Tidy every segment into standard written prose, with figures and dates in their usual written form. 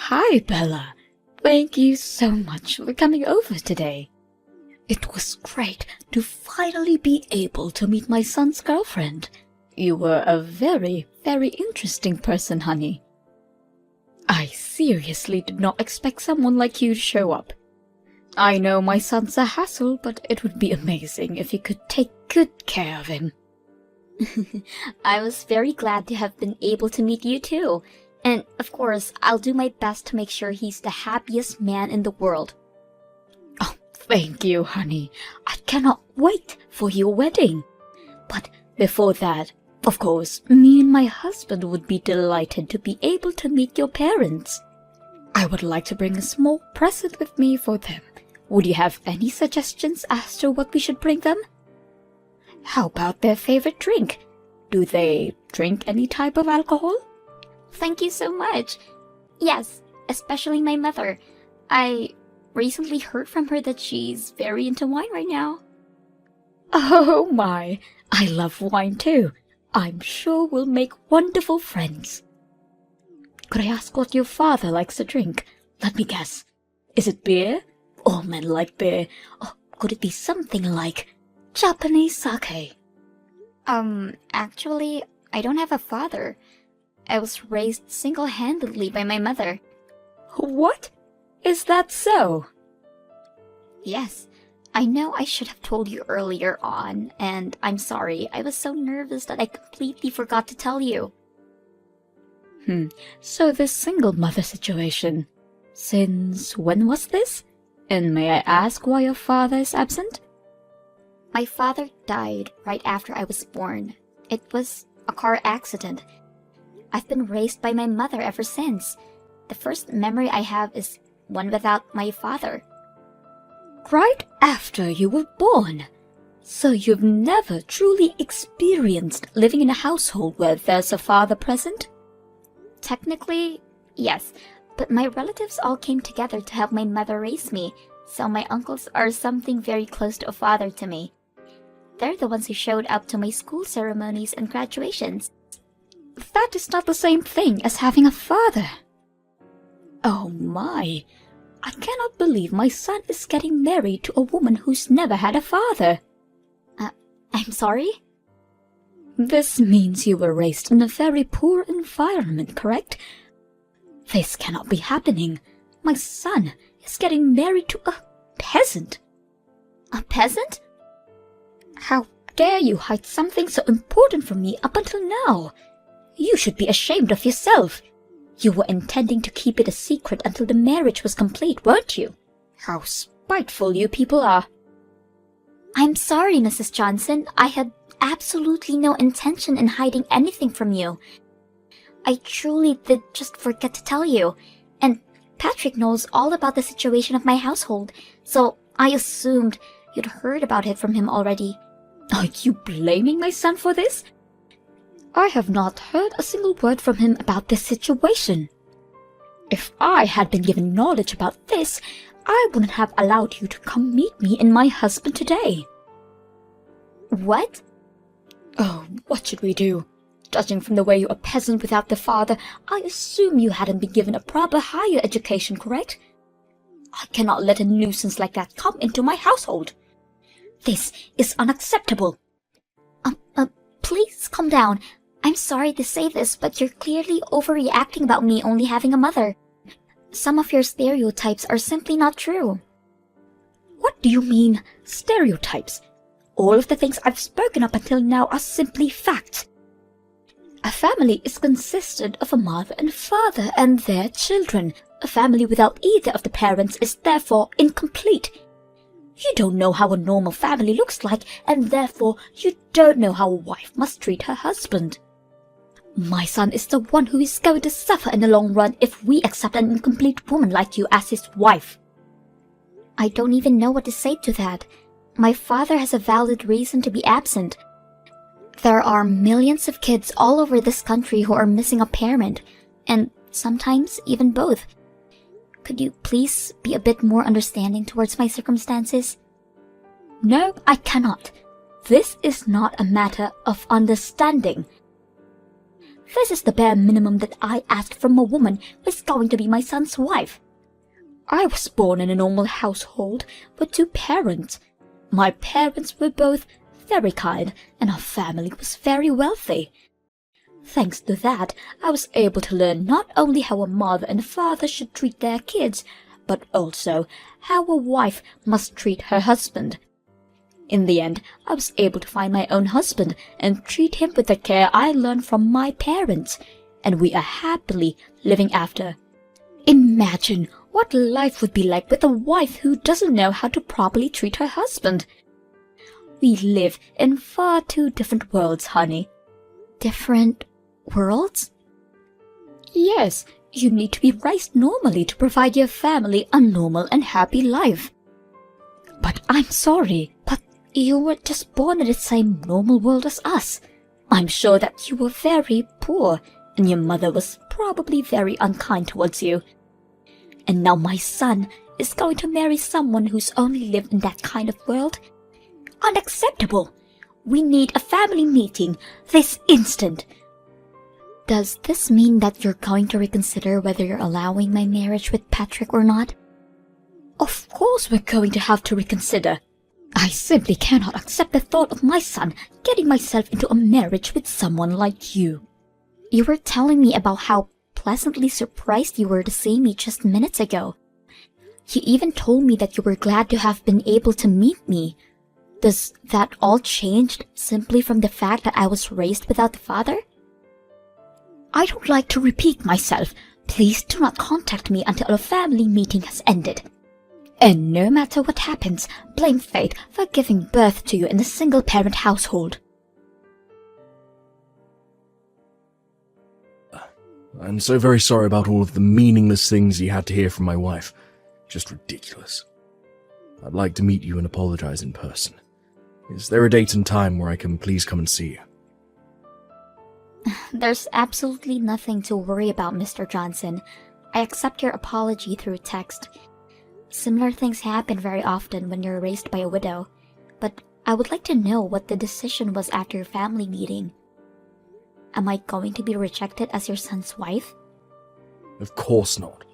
Hi, Bella. Thank you so much for coming over today. It was great to finally be able to meet my son's girlfriend. You were a very, very interesting person, honey. I seriously did not expect someone like you to show up. I know my son's a hassle, but it would be amazing if you could take good care of him. I was very glad to have been able to meet you too. And of course, I'll do my best to make sure he's the happiest man in the world. Oh, thank you, honey. I cannot wait for your wedding. But before that, of course, me and my husband would be delighted to be able to meet your parents. I would like to bring a small present with me for them. Would you have any suggestions as to what we should bring them? How about their favorite drink? Do they drink any type of alcohol? Thank you so much. Yes, especially my mother. I recently heard from her that she's very into wine right now. Oh my, I love wine too. I'm sure we'll make wonderful friends. Could I ask what your father likes to drink? Let me guess. Is it beer? All men like beer. Or could it be something like Japanese sake? Actually, I don't have a father. I was raised single-handedly by my mother. What? Is that so? Yes. I know I should have told you earlier on, and I'm sorry. I was so nervous that I completely forgot to tell you. So this single mother situation. Since when was this? And may I ask why your father is absent? My father died right after I was born. It was a car accident. I've been raised by my mother ever since. The first memory I have is one without my father. Right after you were born. So you've never truly experienced living in a household where there's a father present? Technically, yes, but my relatives all came together to help my mother raise me, so my uncles are something very close to a father to me. They're the ones who showed up to my school ceremonies and graduations. That is not the same thing as having a father. Oh my, I cannot believe my son is getting married to a woman who's never had a father. I'm sorry? This means you were raised in a very poor environment, correct? This cannot be happening. My son is getting married to a peasant. A peasant? How dare you hide something so important from me up until now? You should be ashamed of yourself. You were intending to keep it a secret until the marriage was complete, weren't you? How spiteful you people are. I'm sorry, Mrs. Johnson. I had absolutely no intention in hiding anything from you. I truly did just forget to tell you. And Patrick knows all about the situation of my household, so I assumed you'd heard about it from him already. Are you blaming my son for this? I have not heard a single word from him about this situation. If I had been given knowledge about this, I wouldn't have allowed you to come meet me and my husband today. What? Oh, what should we do? Judging from the way you're a peasant without the father, I assume you hadn't been given a proper higher education, correct? I cannot let a nuisance like that come into my household. This is unacceptable. Please calm down. I'm sorry to say this, but you're clearly overreacting about me only having a mother. Some of your stereotypes are simply not true. What do you mean, stereotypes? All of the things I've spoken up until now are simply facts. A family is consistent of a mother and father and their children. A family without either of the parents is therefore incomplete. You don't know how a normal family looks like, and therefore you don't know how a wife must treat her husband. My son is the one who is going to suffer in the long run if we accept an incomplete woman like you as his wife. I don't even know what to say to that. My father has a valid reason to be absent. There are millions of kids all over this country who are missing a parent, and sometimes even both. Could you please be a bit more understanding towards my circumstances? No, I cannot. This is not a matter of understanding. This is the bare minimum that I asked from a woman who is going to be my son's wife. I was born in a normal household with 2 parents. My parents were both very kind, and our family was very wealthy. Thanks to that, I was able to learn not only how a mother and father should treat their kids, but also how a wife must treat her husband. In the end, I was able to find my own husband and treat him with the care I learned from my parents, and we are happily living after. Imagine what life would be like with a wife who doesn't know how to properly treat her husband. We live in far too different worlds, honey. Different worlds? Yes, you need to be raised normally to provide your family a normal and happy life. But I'm sorry, but you were just born in the same normal world as us. I'm sure that you were very poor, and your mother was probably very unkind towards you. And now my son is going to marry someone who's only lived in that kind of world? Unacceptable! We need a family meeting this instant. Does this mean that you're going to reconsider whether you're allowing my marriage with Patrick or not? Of course we're going to have to reconsider. I simply cannot accept the thought of my son getting myself into a marriage with someone like you. You were telling me about how pleasantly surprised you were to see me just minutes ago. You even told me that you were glad to have been able to meet me. Does that all change simply from the fact that I was raised without a father? I don't like to repeat myself. Please do not contact me until a family meeting has ended. And no matter what happens, blame fate for giving birth to you in a single-parent household. I'm so very sorry about all of the meaningless things you had to hear from my wife. Just ridiculous. I'd like to meet you and apologize in person. Is there a date and time where I can please come and see you? There's absolutely nothing to worry about, Mr. Johnson. I accept your apology through text. Similar things happen very often when you're raised by a widow, but I would like to know what the decision was after your family meeting. Am I going to be rejected as your son's wife? Of course not.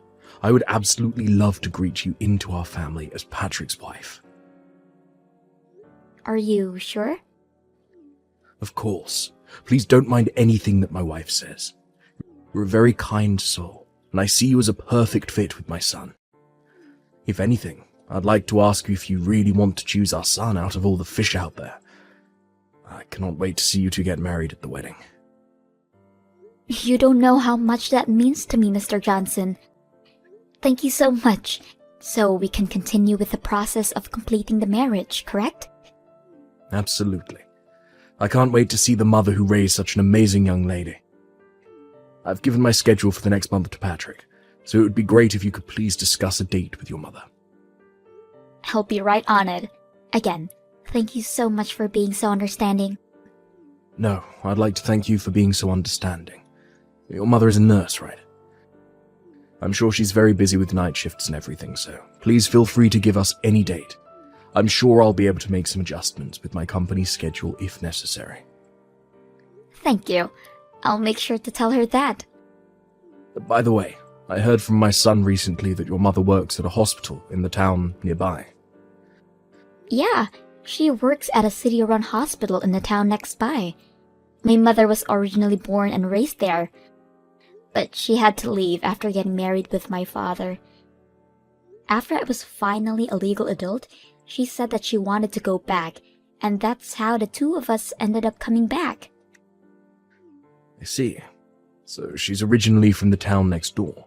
I would absolutely love to greet you into our family as Patrick's wife. Are you sure? Of course. Please don't mind anything that my wife says. You're a very kind soul, and I see you as a perfect fit with my son. If anything, I'd like to ask you if you really want to choose our son out of all the fish out there. I cannot wait to see you two get married at the wedding. You don't know how much that means to me, Mr. Johnson. Thank you so much. So we can continue with the process of completing the marriage, correct? Absolutely. I can't wait to see the mother who raised such an amazing young lady. I've given my schedule for the next month to Patrick, so it would be great if you could please discuss a date with your mother. I'll be right on it. Again, thank you so much for being so understanding. No, I'd like to thank you for being so understanding. Your mother is a nurse, right? I'm sure she's very busy with night shifts and everything, so please feel free to give us any date. I'm sure I'll be able to make some adjustments with my company's schedule if necessary. Thank you. I'll make sure to tell her that. By the way, I heard from my son recently that your mother works at a hospital in the town nearby. Yeah, she works at a city-run hospital in the town next by. My mother was originally born and raised there, but she had to leave after getting married with my father. After I was finally a legal adult, she said that she wanted to go back, and that's how the two of us ended up coming back. I see. So she's originally from the town next door.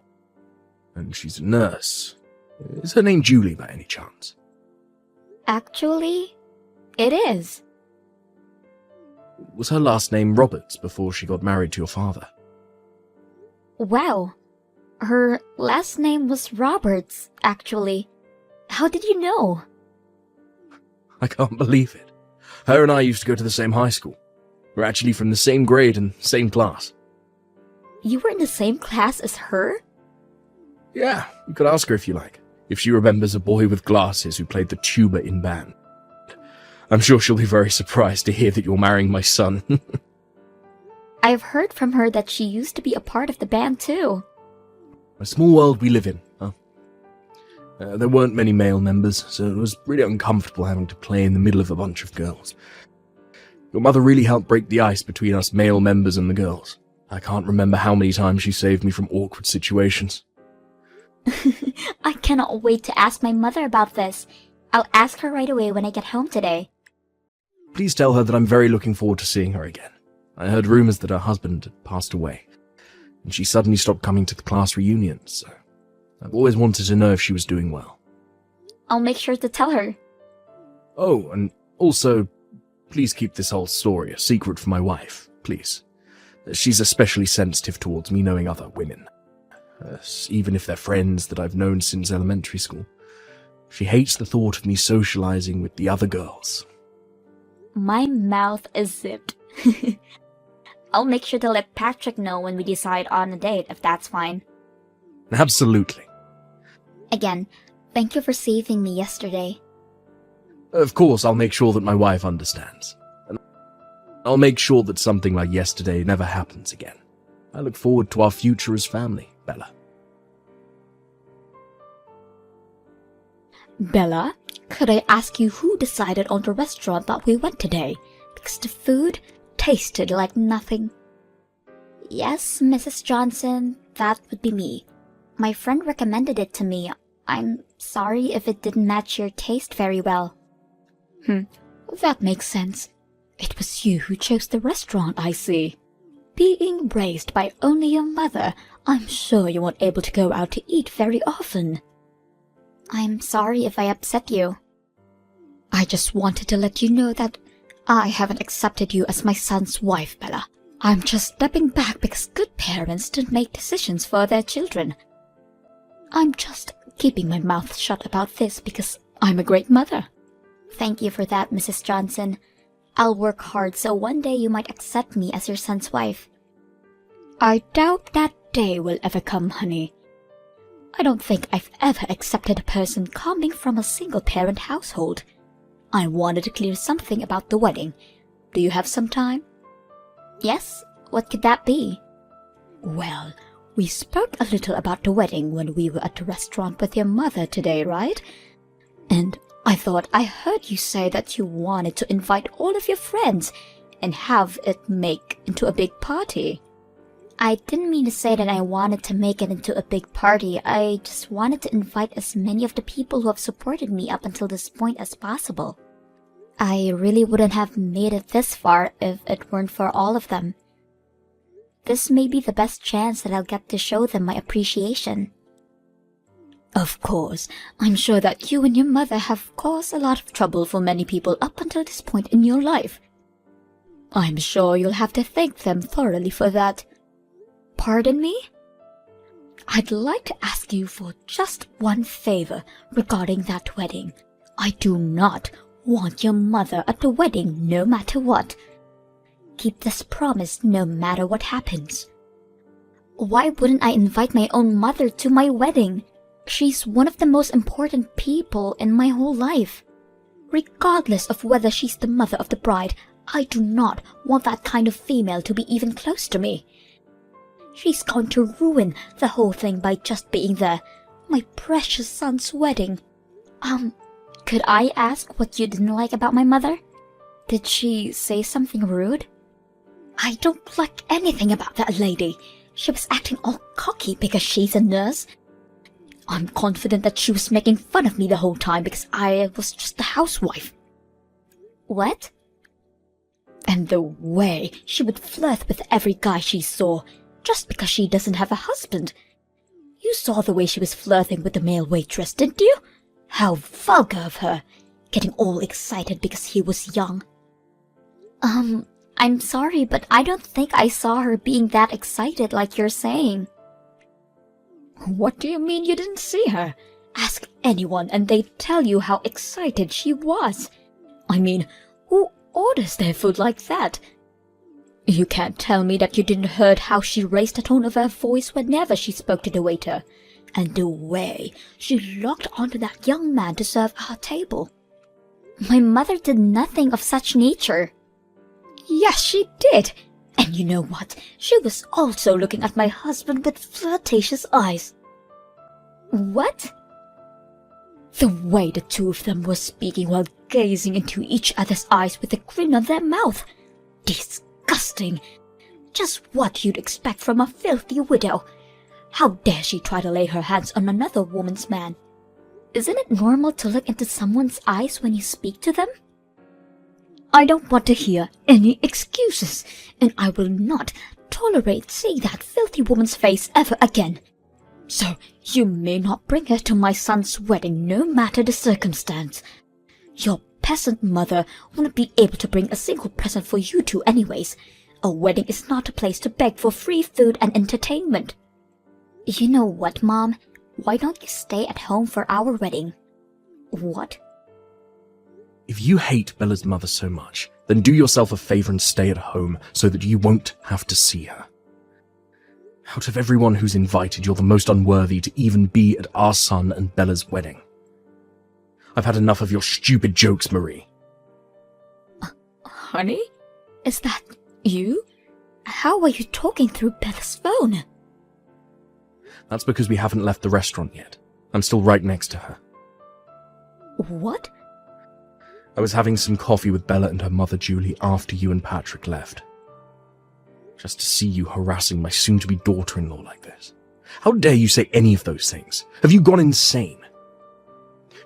And she's a nurse. Is her name Julie by any chance? Actually, it is. Was her last name Roberts before she got married to your father? Wow. Her last name was Roberts, actually. How did you know? I can't believe it. Her and I used to go to the same high school. We're actually from the same grade and same class. You were in the same class as her? Yeah, you could ask her if you like, if she remembers a boy with glasses who played the tuba in band. I'm sure she'll be very surprised to hear that you're marrying my son. I've heard from her that she used to be a part of the band too. A small world we live in, huh? There weren't many male members, so it was really uncomfortable having to play in the middle of a bunch of girls. Your mother really helped break the ice between us male members and the girls. I can't remember how many times she saved me from awkward situations. I cannot wait to ask my mother about this. I'll ask her right away when I get home today. Please tell her that I'm very looking forward to seeing her again. I heard rumors that her husband had passed away, and she suddenly stopped coming to the class reunions, so I've always wanted to know if she was doing well. I'll make sure to tell her. Oh, and also, please keep this whole story a secret from my wife, please. She's especially sensitive towards me knowing other women, even if they're friends that I've known since elementary school. She hates the thought of me socializing with the other girls. My mouth is zipped. I'll make sure to let Patrick know when we decide on a date, if that's fine. Absolutely. Again, thank you for saving me yesterday. Of course, I'll make sure that my wife understands. And I'll make sure that something like yesterday never happens again. I look forward to our future as family, Bella. Bella, could I ask you who decided on the restaurant that we went today? Because the food tasted like nothing. Yes, Mrs. Johnson, that would be me. My friend recommended it to me. I'm sorry if it didn't match your taste very well. That makes sense. It was you who chose the restaurant, I see. Being raised by only your mother, I'm sure you weren't able to go out to eat very often. I'm sorry if I upset you. I just wanted to let you know that I haven't accepted you as my son's wife, Bella. I'm just stepping back because good parents don't make decisions for their children. I'm just keeping my mouth shut about this because I'm a great mother. Thank you for that, Mrs. Johnson. I'll work hard so one day you might accept me as your son's wife. I doubt that day will ever come, honey. I don't think I've ever accepted a person coming from a single-parent household. I wanted to clear something about the wedding. Do you have some time? Yes? What could that be? Well, we spoke a little about the wedding when we were at the restaurant with your mother today, right? And I thought I heard you say that you wanted to invite all of your friends and have it make into a big party. I didn't mean to say that I wanted to make it into a big party. I just wanted to invite as many of the people who have supported me up until this point as possible. I really wouldn't have made it this far if it weren't for all of them. This may be the best chance that I'll get to show them my appreciation. Of course, I'm sure that you and your mother have caused a lot of trouble for many people up until this point in your life. I'm sure you'll have to thank them thoroughly for that. Pardon me? I'd like to ask you for just one favor regarding that wedding. I do not want your mother at the wedding no matter what. Keep this promise no matter what happens. Why wouldn't I invite my own mother to my wedding? She's one of the most important people in my whole life. Regardless of whether she's the mother of the bride, I do not want that kind of female to be even close to me. She's going to ruin the whole thing by just being there. My precious son's wedding. Could I ask what you didn't like about my mother? Did she say something rude? I don't like anything about that lady. She was acting all cocky because she's a nurse. I'm confident that she was making fun of me the whole time because I was just a housewife. What? And the way she would flirt with every guy she saw, just because she doesn't have a husband. You saw the way she was flirting with the male waitress, didn't you? How vulgar of her, getting all excited because he was young. I'm sorry, but I don't think I saw her being that excited like you're saying. What do you mean you didn't see her? Ask anyone and they'd tell you how excited she was. I mean, who orders their food like that? You can't tell me that you didn't heard how she raised the tone of her voice whenever she spoke to the waiter, and the way she locked onto that young man to serve our table. My mother did nothing of such nature. Yes, she did. And you know what? She was also looking at my husband with flirtatious eyes. What? The way the two of them were speaking while gazing into each other's eyes with a grin on their mouth. Disgusting! Just what you'd expect from a filthy widow. How dare she try to lay her hands on another woman's man? Isn't it normal to look into someone's eyes when you speak to them? I don't want to hear any excuses, and I will not tolerate seeing that filthy woman's face ever again. So you may not bring her to my son's wedding, no matter the circumstance. Your peasant mother wouldn't be able to bring a single present for you two anyways. A wedding is not a place to beg for free food and entertainment. You know what, Mom? Why don't you stay at home for our wedding? What? If you hate Bella's mother so much, then do yourself a favor and stay at home so that you won't have to see her. Out of everyone who's invited, you're the most unworthy to even be at our son and Bella's wedding. I've had enough of your stupid jokes, Marie. Honey? Is that you? How are you talking through Bella's phone? That's because we haven't left the restaurant yet. I'm still right next to her. What? I was having some coffee with Bella and her mother Julie after you and Patrick left. Just to see you harassing my soon-to-be daughter-in-law like this. How dare you say any of those things? Have you gone insane?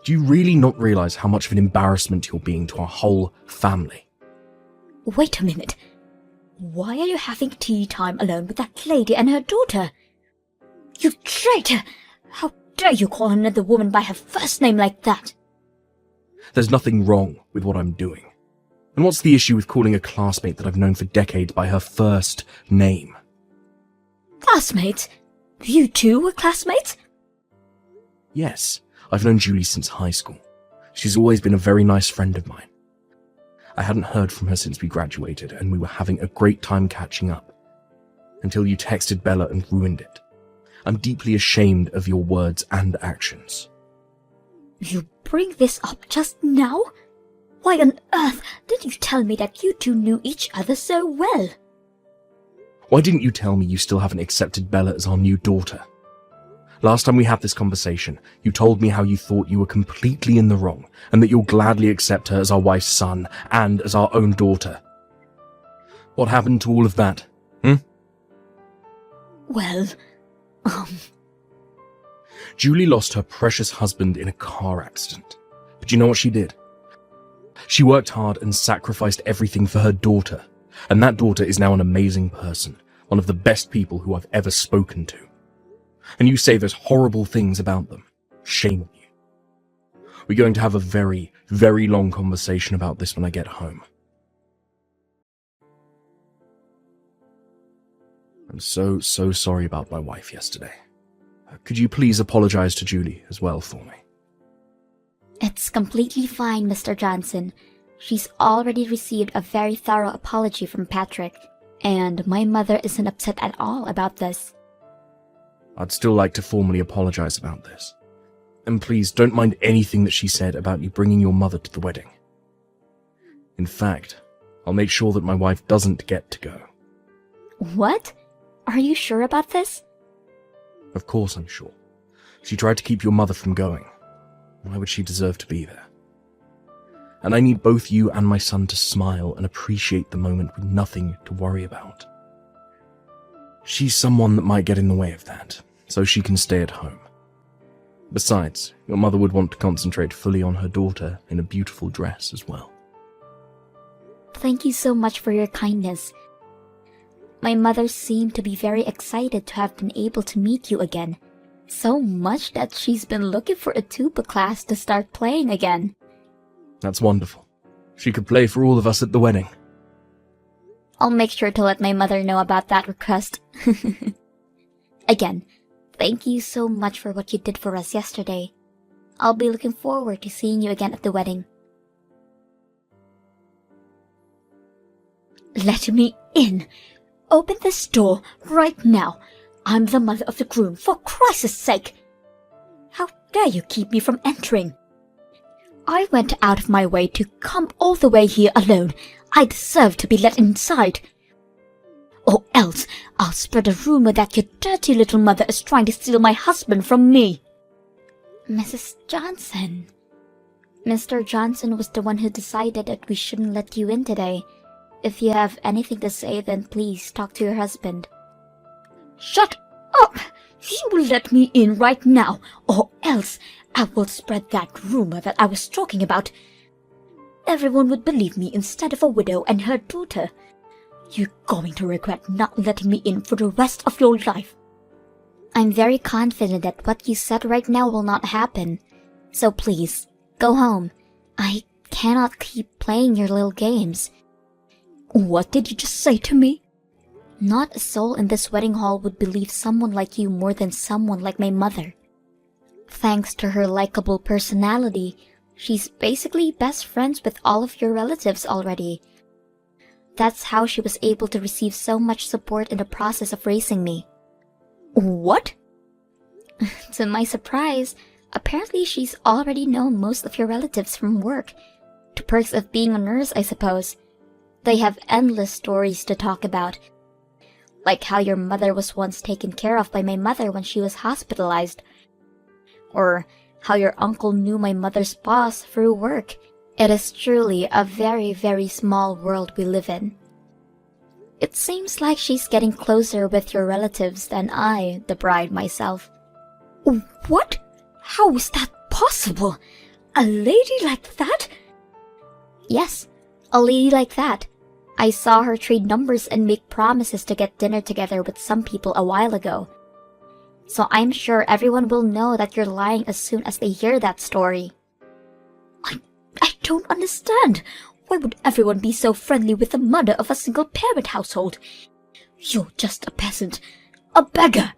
Do you really not realize how much of an embarrassment you're being to our whole family? Wait a minute. Why are you having tea time alone with that lady and her daughter? You traitor! How dare you call another woman by her first name like that? There's nothing wrong with what I'm doing. And what's the issue with calling a classmate that I've known for decades by her first name? Classmates? You two were classmates? Yes, I've known Julie since high school. She's always been a very nice friend of mine. I hadn't heard from her since we graduated, and we were having a great time catching up. Until you texted Bella and ruined it. I'm deeply ashamed of your words and actions. You bring this up just now? Why on earth didn't you tell me that you two knew each other so well? Why didn't you tell me you still haven't accepted Bella as our new daughter? Last time we had this conversation, you told me how you thought you were completely in the wrong, and that you'll gladly accept her as our wife's son, and as our own daughter. What happened to all of that, Well, Julie lost her precious husband in a car accident. But you know what she did? She worked hard and sacrificed everything for her daughter. And that daughter is now an amazing person, one of the best people who I've ever spoken to. And you say those horrible things about them. Shame on you. We're going to have a very, very long conversation about this when I get home. I'm so sorry about my wife yesterday. Could you please apologize to Julie as well for me? It's completely fine, Mr. Johnson. She's already received a very thorough apology from Patrick, and my mother isn't upset at all about this. I'd still like to formally apologize about this. And please don't mind anything that she said about you bringing your mother to the wedding. In fact, I'll make sure that my wife doesn't get to go. What? Are you sure about this? Of course I'm sure. She tried to keep your mother from going. Why would she deserve to be there? And I need both you and my son to smile and appreciate the moment with nothing to worry about. She's someone that might get in the way of that, so she can stay at home. Besides, your mother would want to concentrate fully on her daughter in a beautiful dress as well. Thank you so much for your kindness. My mother seemed to be very excited to have been able to meet you again. So much that she's been looking for a tuba class to start playing again. That's wonderful. She could play for all of us at the wedding. I'll make sure to let my mother know about that request. Again, thank you so much for what you did for us yesterday. I'll be looking forward to seeing you again at the wedding. Let me in. Open this door right now. I'm the mother of the groom, for Christ's sake. How dare you keep me from entering? I went out of my way to come all the way here alone. I deserve to be let inside. or else I'll spread a rumor that your dirty little mother is trying to steal my husband from me. Mrs. Johnson. Mr. Johnson was the one who decided that we shouldn't let you in today. If you have anything to say, then please talk to your husband. Shut up! He will let me in right now, or else I will spread that rumor that I was talking about. Everyone would believe me instead of a widow and her daughter. You're going to regret not letting me in for the rest of your life. I'm very confident that what you said right now will not happen. So please, go home. I cannot keep playing your little games. What did you just say to me? Not a soul in this wedding hall would believe someone like you more than someone like my mother. Thanks to her likable personality, she's basically best friends with all of your relatives already. That's how she was able to receive so much support in the process of raising me. What? To my surprise, apparently she's already known most of your relatives from work. The perks of being a nurse, I suppose. They have endless stories to talk about. Like how your mother was once taken care of by my mother when she was hospitalized. Or how your uncle knew my mother's boss through work. It is truly a very, very small world we live in. It seems like she's getting closer with your relatives than I, the bride myself. What? How is that possible? A lady like that? Yes, a lady like that. I saw her trade numbers and make promises to get dinner together with some people a while ago. So I'm sure everyone will know that you're lying as soon as they hear that story. I don't understand. Why would everyone be so friendly with the mother of a single-parent household? You're just a peasant. A beggar.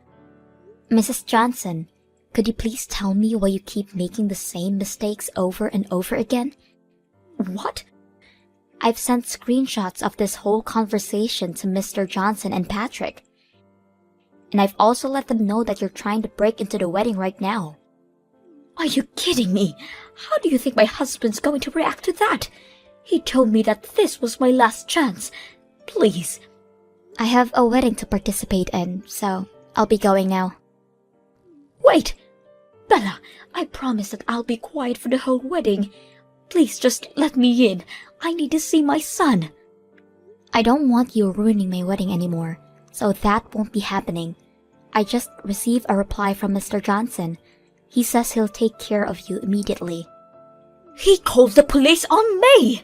Mrs. Johnson, could you please tell me why you keep making the same mistakes over and over again? What? I've sent screenshots of this whole conversation to Mr. Johnson and Patrick. And I've also let them know that you're trying to break into the wedding right now. Are you kidding me? How do you think my husband's going to react to that? He told me that this was my last chance. Please. I have a wedding to participate in, so I'll be going now. Wait! Bella, I promise that I'll be quiet for the whole wedding. Please just let me in. I need to see my son. I don't want you ruining my wedding anymore, so that won't be happening. I just received a reply from Mr. Johnson. He says he'll take care of you immediately. He called the police on me!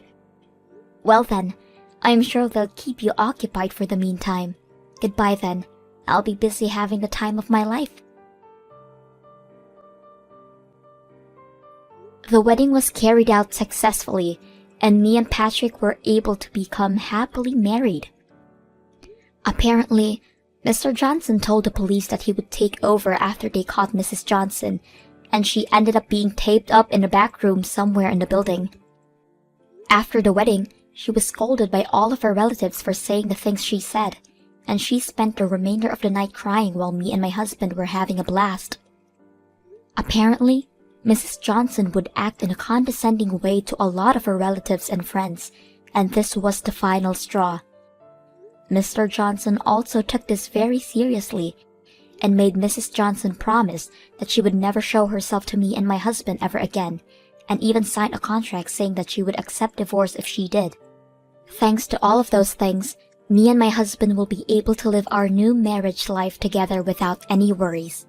Well then, I'm sure they'll keep you occupied for the meantime. Goodbye then. I'll be busy having the time of my life. The wedding was carried out successfully, and me and Patrick were able to become happily married. Apparently, Mr. Johnson told the police that he would take over after they caught Mrs. Johnson, and she ended up being taped up in a back room somewhere in the building. After the wedding, she was scolded by all of her relatives for saying the things she said, and she spent the remainder of the night crying while me and my husband were having a blast. Apparently, Mrs. Johnson would act in a condescending way to a lot of her relatives and friends, and this was the final straw. Mr. Johnson also took this very seriously and made Mrs. Johnson promise that she would never show herself to me and my husband ever again, and even sign a contract saying that she would accept divorce if she did. Thanks to all of those things, me and my husband will be able to live our new marriage life together without any worries.